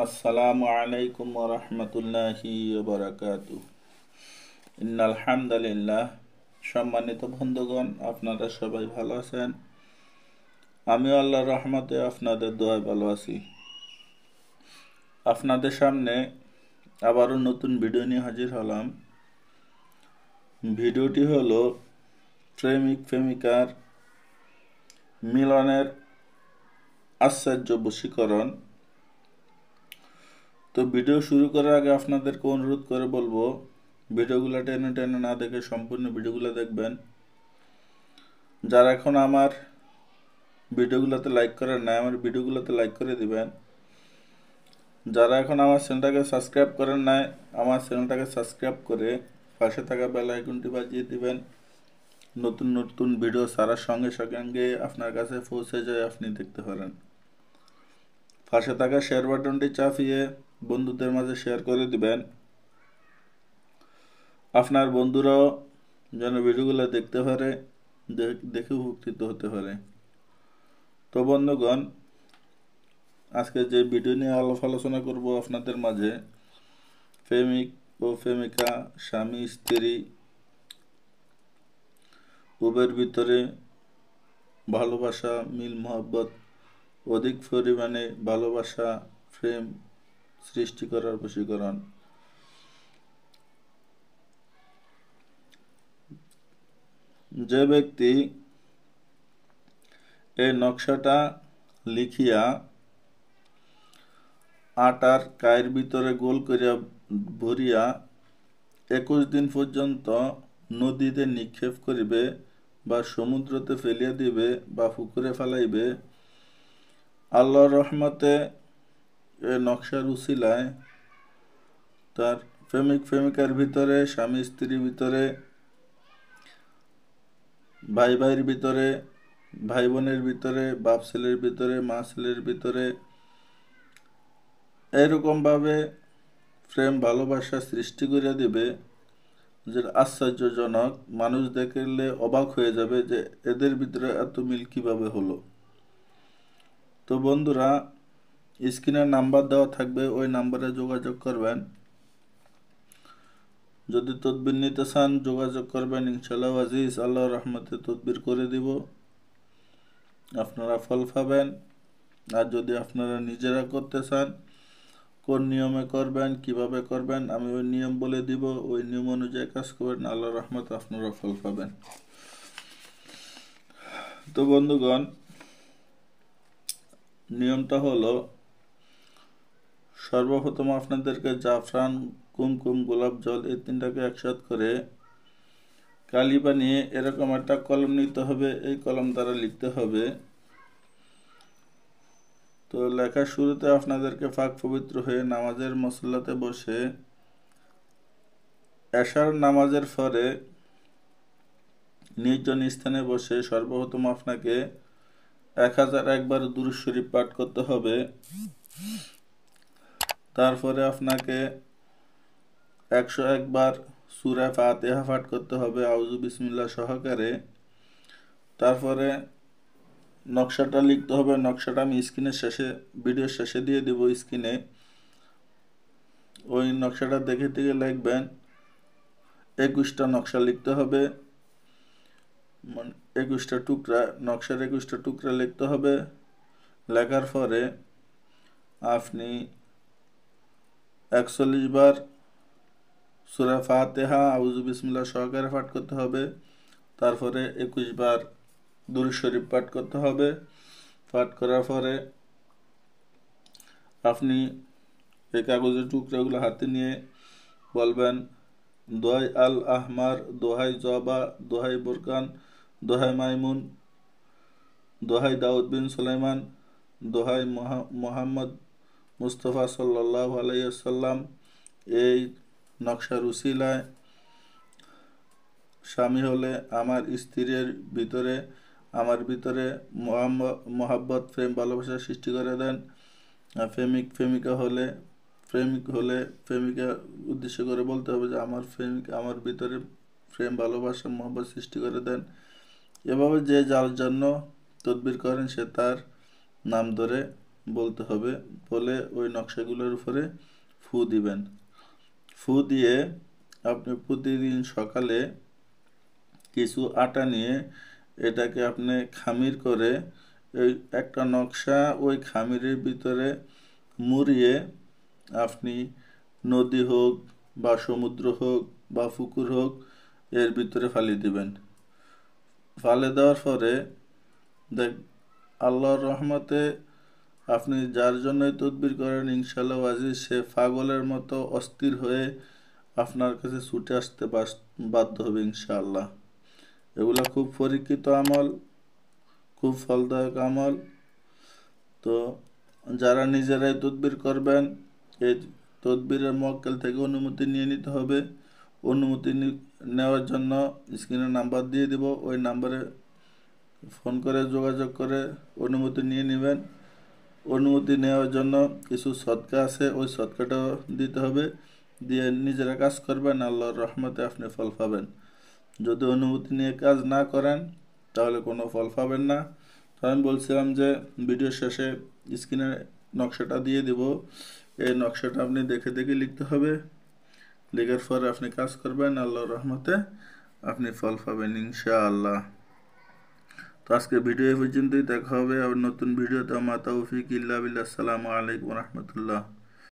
আসসালামু আলাইকুম ওয়া রাহমাতুল্লাহি ওয়া বারাকাতুহু। ইন্নাল হামদালিল্লাহ। সম্মানিত বন্ধুগণ, আপনারা সবাই ভালো আছেন? আমিও আল্লাহর রহমতে আপনাদের দোয়ায় ভালো আছি। আপনাদের সামনে আবারও নতুন ভিডিও নিয়ে হাজির হলাম। ভিডিওটি হলো প্রেমিক প্রেমিকার মিলনের আশ্চর্য বশীকরণ। তো ভিডিও শুরু করার আগে আপনাদেরকে অনুরোধ করে বলবো, ভিডিওগুলো টেনে টেনে না দেখে সম্পূর্ণ ভিডিওগুলো দেখবেন। যারা এখন আমার ভিডিওগুলোতে লাইক করেন না, আমার ভিডিওগুলোতে লাইক করে দিবেন। যারা এখন আমার চ্যানেলটাকে সাবস্ক্রাইব করেন নাই, আমার চ্যানেলটাকে সাবস্ক্রাইব করে পাশে থাকা বেল আইকনটি বাজিয়ে দিবেন। নতুন নতুন ভিডিও ছাড়ার সঙ্গে সঙ্গে আপনার কাছে পৌঁছে যায়, আপনি দেখতে পারেন। পাশে থাকা শেয়ার বাটনটি চাপিয়ে বন্ধুদের মাঝে শেয়ার করে দিবেন। আপনার বন্ধুরাও যেন ভিডিওগুলো দেখতে পারে, দেখে উপকৃত হতে পারে। তো বন্ধুগণ, আজকে যে ভিডিও নিয়ে আলোচনা করব আপনাদের মাঝে, প্রেমিক ও প্রেমিকা, স্বামী স্ত্রী উভয়ের ভিতরে ভালোবাসা, মিল মহব্বত, অধিক পরিমাণে ভালোবাসা, প্রেম সৃষ্টি করার বশীকরণ। যে ব্যক্তি এই নকশাটা লিখিয়া আটার কায়ের ভিতরে গোল করিয়া ভরিয়া 21 দিন পর্যন্ত নদীতে নিক্ষেপ করিবে বা সমুদ্রতে ফেলিয়া দিবে বা পুকুরে ফেলাইবে, আল্লাহর রহমতে এ নকশার উসিলায় তার প্রেমিক প্রেমিকার ভিতরে, স্বামী স্ত্রীর ভিতরে, ভাই ভাইয়ের ভিতরে, ভাই বোনের ভিতরে, বাপ ছেলের ভিতরে, মা ছেলের ভিতরে এরকমভাবে প্রেম ভালোবাসা সৃষ্টি করে দিবে যে আশ্চর্যজনক। মানুষ দেখলে অবাক হয়ে যাবে যে এদের ভিতরে এত মিল কিভাবে হলো। তো বন্ধুরা, স্ক্রিনের নাম্বার দেওয়া থাকবে, ওই নাম্বারে যোগাযোগ করবেন। যদি তদবির নিতে চান যোগাযোগ করবেন, ইনশাআল্লাহ আজিজ আল্লাহর রহমতে তদবির করে দিব, আপনারা ফল পাবেন। আর যদি আপনারা নিজেরা করতে চান, কোন নিয়মে করবেন, কিভাবে করবেন, আমি ওই নিয়ম বলে দিব, ওই নিয়ম অনুযায়ী কাজ করবেন, আল্লাহর রহমতে আপনারা ফল পাবেন। তো বন্ধুগণ, নিয়মটা হলো, সর্বপ্রথম আপনাদেরকে জাফরান, কুমকুম, গোলাপ জল এই তিনটাকে একসাথে করে কালি বানিয়ে এরকম একটা কলম নিতে হবে। এই কলম দ্বারা লিখতে হবে। তো লেখার শুরুতে আপনাদেরকে পাক পবিত্র হয়ে নামাজের মুসল্লাতে বসে এশার নামাজের পরে নির্জন স্থানে বসে সর্বপ্রথম আপনাকে 1001 বার দুরূদ শরীফ পাঠ করতে হবে। তারপরে আপনাকে 101 বার সূরা ফাতিহা পাঠ করতে হবে আউযু বিসমিল্লাহ সহকারে। তারপরে নকশাটা লিখতে হবে। নকশাটা আমি স্ক্রিনের শেষে, ভিডিওর শেষে দিয়ে দেব স্ক্রিনে। ওই নকশাটা দেখে থেকে লিখবেন। 21টা নকশা লিখতে হবে, 21টা টুকরা, নকশার 21টা টুকরা লিখতে হবে। লেখার পরে আপনি 41 বার সূরা ফাতিহা আউযু বিসমিল্লাহ সহকারে পাঠ করতে হবে। তারপরে 21 বার দুরূদ শরীফ পাঠ করতে হবে। পাঠ করার পরে আপনি এই কাগজের টুকরাগুলো হাতে নিয়ে বলবেন, দোহাই আল আহমার, দোহাই জবা, দোহাই বোরকান, দোহাই মাইমুন, দোহাই দাউদ বিন সুলাইমান, দোহাই মোহাম্মদ মুস্তফা সাল্লাল্লাহু আলাইহি ওয়াসাল্লাম। এই নকশার উসিলায় স্বামী হলে আমার স্ত্রীর ভিতরে, আমার ভিতরে মহাব্বত, প্রেম ভালোবাসা সৃষ্টি করে দেন। প্রেমিক প্রেমিকা হলে, প্রেমিক হলে প্রেমিকা উদ্দেশ্য করে বলতে হবে যে আমার প্রেমিক আমার ভিতরে প্রেম ভালোবাসা মহব্বত সৃষ্টি করে দেন। এভাবে যে যার জন্য তদবির করেন সে তার নাম ধরে বলতে হবে, বলে ওই নকশাগুলোর উপরে ফু দিবেন। ফু দিয়ে আপনি প্রতিদিন সকালে কিছু আটা নিয়ে এটাকে আপনি খামির করে ওই একটা নকশা ওই খামিরের ভিতরে মুড়িয়ে আপনি নদী হোক বা সমুদ্র হোক বা পুকুর হোক এর ভিতরে ফালি দিবেন। ফালে দেওয়ার পরে দেখ আল্লাহর রহমতে আপনি যার জন্যই তদবির করেন ইনশাআল্লাহ আজিজ সে পাগলের মতো অস্থির হয়ে আপনার কাছে ছুটে আসতে বাধ্য হবে ইনশাআল্লাহ। এগুলো খুব পরীক্ষিত আমল, খুব ফলদায়ক আমল। তো যারা নিজেরাই তদবির করবেন এই তদবিরের মক্কেল থেকে অনুমতি নিয়ে নিতে হবে। অনুমতি নেওয়ার জন্য স্ক্রিনে নাম্বার দিয়ে দেব, ওই নাম্বারে ফোন করে যোগাযোগ করে অনুমতি নিয়ে নেবেন। অনুমতি নেওয়ার জন্য কিছু সদকা আছে, ওই সদকাটাও দিতে হবে, দিয়ে নিজেরা কাজ করবেন, আল্লাহর রহমতে আপনি ফল পাবেন। যদি অনুমতি নিয়ে কাজ না করেন তাহলে কোনো ফল পাবেন না। তো আমি বলছিলাম যে ভিডিও শেষে স্ক্রিনে নকশাটা দিয়ে দিব, এই নকশাটা আপনি দেখে দেখে লিখতে হবে। লেখার পরে আপনি কাজ করবেন, আল্লাহর রহমতে আপনি ফল পাবেন ইনশাআল্লাহ। তো আজকে ভিডিও এই পর্যন্তই, দেখা হবে আবার নতুন ভিডিওতে। মা তাওফিক ইল্লা বিল্লাহ। আসসালামু আলাইকুম ওয়া রাহমাতুল্লাহ।